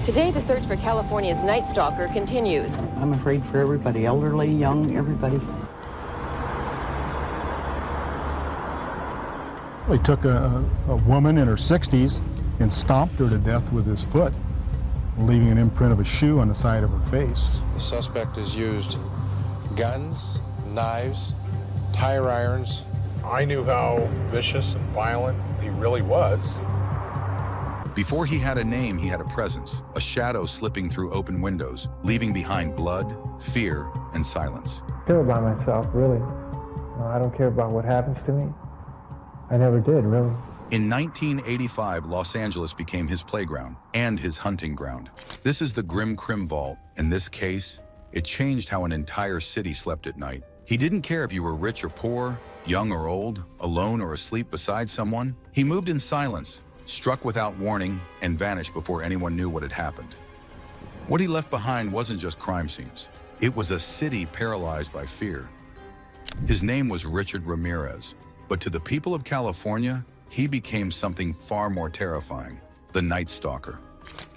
Today, the search for California's Night Stalker continues. I'm afraid for everybody, elderly, young, everybody. He took a woman in her 60s and stomped her to death with his foot, leaving an imprint of a shoe on the side of her face. The suspect has used guns, knives, tire irons. I knew how vicious and violent he really was. Before he had a name, he had a presence, a shadow slipping through open windows, leaving behind blood, fear, and silence. I care about myself, really. I don't care about what happens to me. I never did, really. In 1985, Los Angeles became his playground and his hunting ground. This is the Grim Crim Vault. In this case, it changed how an entire city slept at night. He didn't care if you were rich or poor, young or old, alone or asleep beside someone. He moved in silence, struck without warning, and vanished before anyone knew what had happened. What he left behind wasn't just crime scenes. It was a city paralyzed by fear. His name was Richard Ramirez, but to the people of California, he became something far more terrifying, the Night Stalker.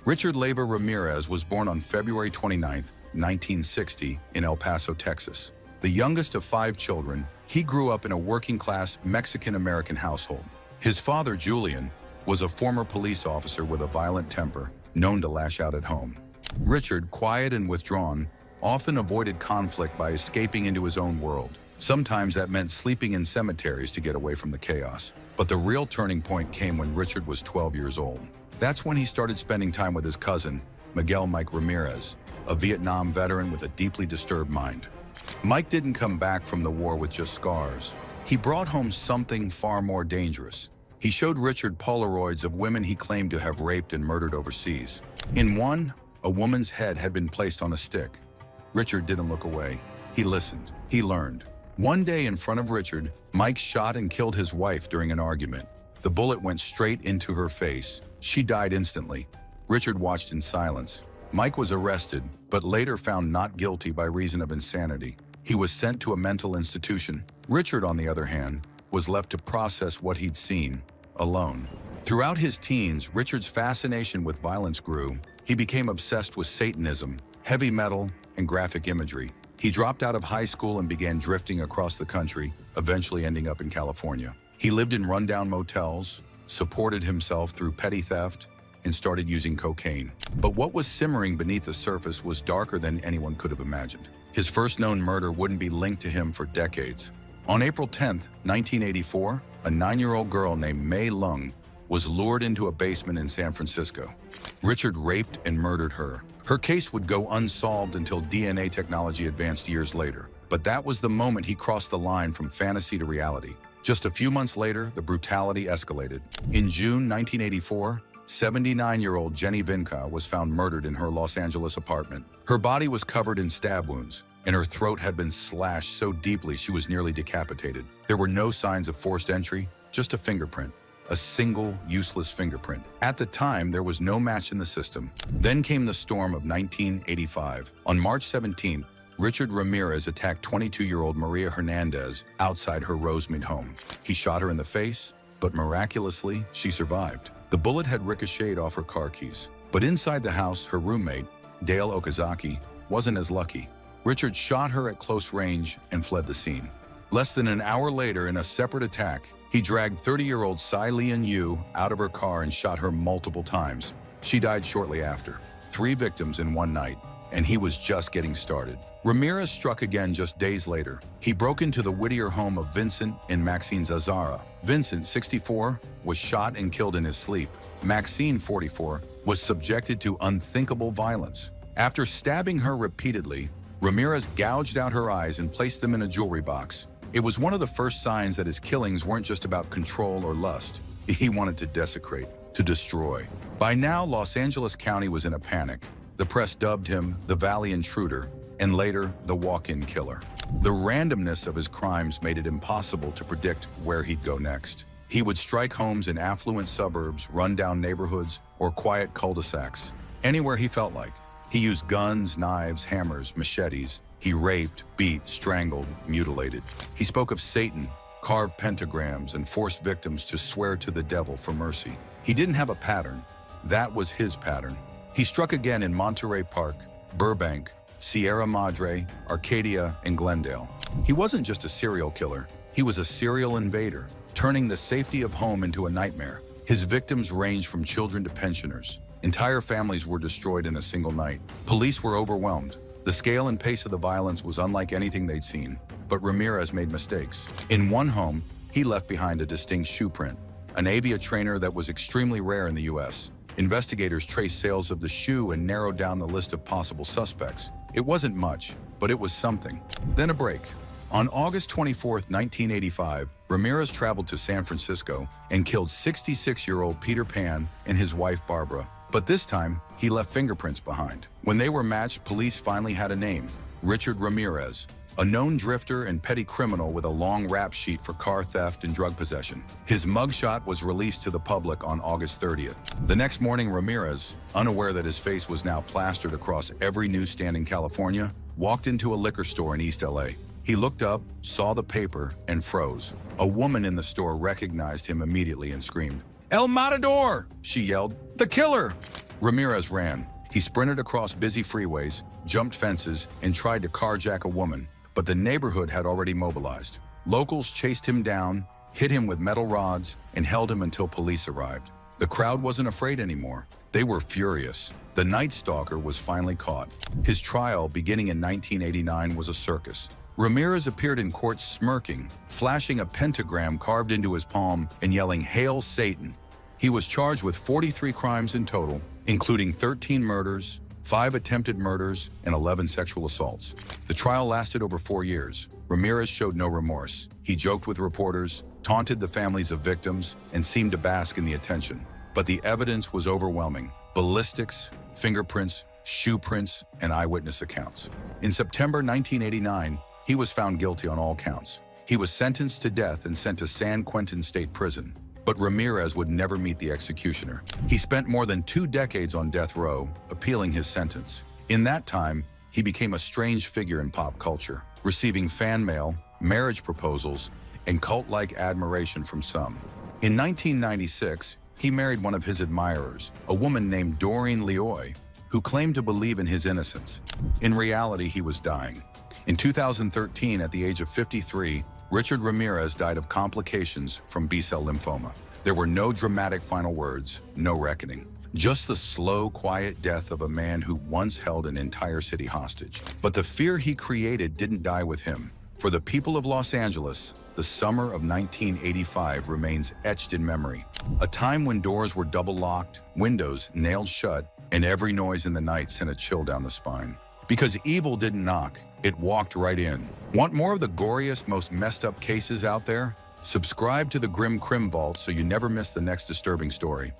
Richard Leyva Ramirez was born on February 29, 1960, in El Paso, Texas. The youngest of 5 children, he grew up in a working-class Mexican-American household. His father, Julian, was a former police officer with a violent temper, known to lash out at home. Richard, quiet and withdrawn, often avoided conflict by escaping into his own world. Sometimes that meant sleeping in cemeteries to get away from the chaos. But the real turning point came when Richard was 12 years old. That's when he started spending time with his cousin, Miguel Mike Ramirez, a Vietnam veteran with a deeply disturbed mind. Mike didn't come back from the war with just scars. He brought home something far more dangerous. He showed Richard Polaroids of women he claimed to have raped and murdered overseas. In one, a woman's head had been placed on a stick. Richard didn't look away. He listened. He learned. One day in front of Richard, Mike shot and killed his wife during an argument. The bullet went straight into her face. She died instantly. Richard watched in silence. Mike was arrested, but later found not guilty by reason of insanity. He was sent to a mental institution. Richard, on the other hand, was left to process what he'd seen, alone. Throughout his teens, Richard's fascination with violence grew. He became obsessed with Satanism, heavy metal, and graphic imagery. He dropped out of high school and began drifting across the country, eventually ending up in California. He lived in rundown motels, supported himself through petty theft, and started using cocaine. But what was simmering beneath the surface was darker than anyone could have imagined. His first known murder wouldn't be linked to him for decades. On April 10, 1984, a 9-year-old girl named May Lung was lured into a basement in San Francisco. Richard raped and murdered her. Her case would go unsolved until DNA technology advanced years later. But that was the moment he crossed the line from fantasy to reality. Just a few months later, the brutality escalated. In June 1984, 79-year-old Jenny Vinca was found murdered in her Los Angeles apartment. Her body was covered in stab wounds, and her throat had been slashed so deeply she was nearly decapitated. There were no signs of forced entry, just a fingerprint. A single, useless fingerprint. At the time, there was no match in the system. Then came the storm of 1985. On March 17th, Richard Ramirez attacked 22-year-old Maria Hernandez outside her Rosemead home. He shot her in the face, but miraculously, she survived. The bullet had ricocheted off her car keys. But inside the house, her roommate, Dale Okazaki, wasn't as lucky. Richard shot her at close range and fled the scene. Less than an hour later, in a separate attack, he dragged 30-year-old Tsai Lian Yu out of her car and shot her multiple times. She died shortly after. 3 victims in one night, and he was just getting started. Ramirez struck again just days later. He broke into the Whittier home of Vincent and Maxine Zazara. Vincent, 64, was shot and killed in his sleep. Maxine, 44, was subjected to unthinkable violence. After stabbing her repeatedly, Ramirez gouged out her eyes and placed them in a jewelry box. It was one of the first signs that his killings weren't just about control or lust. He wanted to desecrate, to destroy. By now, Los Angeles County was in a panic. The press dubbed him the Valley Intruder, and later, the walk-in killer. The randomness of his crimes made it impossible to predict where he'd go next. He would strike homes in affluent suburbs, rundown neighborhoods, or quiet cul-de-sacs. Anywhere he felt like. He used guns, knives, hammers, machetes. He raped, beat, strangled, mutilated. He spoke of Satan, carved pentagrams, and forced victims to swear to the devil for mercy. He didn't have a pattern. That was his pattern. He struck again in Monterey Park, Burbank, Sierra Madre, Arcadia, and Glendale. He wasn't just a serial killer, he was a serial invader, turning the safety of home into a nightmare. His victims ranged from children to pensioners. Entire families were destroyed in a single night. Police were overwhelmed. The scale and pace of the violence was unlike anything they'd seen. But Ramirez made mistakes. In one home, he left behind a distinct shoe print, an avia trainer that was extremely rare in the US. Investigators traced sales of the shoe and narrowed down the list of possible suspects. It wasn't much, but it was something. Then a break. On August 24, 1985, Ramirez traveled to San Francisco and killed 66-year-old Peter Pan and his wife Barbara. But this time, he left fingerprints behind. When they were matched, police finally had a name: Richard Ramirez, a known drifter and petty criminal with a long rap sheet for car theft and drug possession. His mugshot was released to the public on August 30th. The next morning, Ramirez, unaware that his face was now plastered across every newsstand in California, walked into a liquor store in East LA. He looked up, saw the paper, and froze. A woman in the store recognized him immediately and screamed, "El Matador!" she yelled. "The killer!" Ramirez ran. He sprinted across busy freeways, jumped fences, and tried to carjack a woman. But the neighborhood had already mobilized. Locals chased him down, hit him with metal rods, and held him until police arrived. The crowd wasn't afraid anymore. They were furious. The Night Stalker was finally caught. His trial, beginning in 1989, was a circus. Ramirez appeared in court smirking, flashing a pentagram carved into his palm and yelling, "Hail Satan!" He was charged with 43 crimes in total, including 13 murders, 5 attempted murders, and 11 sexual assaults. The trial lasted over 4 years. Ramirez showed no remorse. He joked with reporters, taunted the families of victims, and seemed to bask in the attention. But the evidence was overwhelming: ballistics, fingerprints, shoe prints, and eyewitness accounts. In September 1989, he was found guilty on all counts. He was sentenced to death and sent to San Quentin State Prison. But Ramirez would never meet the executioner. He spent more than 2 decades on death row, appealing his sentence. In that time, he became a strange figure in pop culture, receiving fan mail, marriage proposals, and cult-like admiration from some. In 1996, he married one of his admirers, a woman named Doreen Leoy, who claimed to believe in his innocence. In reality, he was dying. In 2013, at the age of 53, Richard Ramirez died of complications from B-cell lymphoma. There were no dramatic final words, no reckoning. Just the slow, quiet death of a man who once held an entire city hostage. But the fear he created didn't die with him. For the people of Los Angeles, the summer of 1985 remains etched in memory. A time when doors were double-locked, windows nailed shut, and every noise in the night sent a chill down the spine. Because evil didn't knock, it walked right in. Want more of the goriest, most messed up cases out there? Subscribe to the Grim Crim Vault so you never miss the next disturbing story.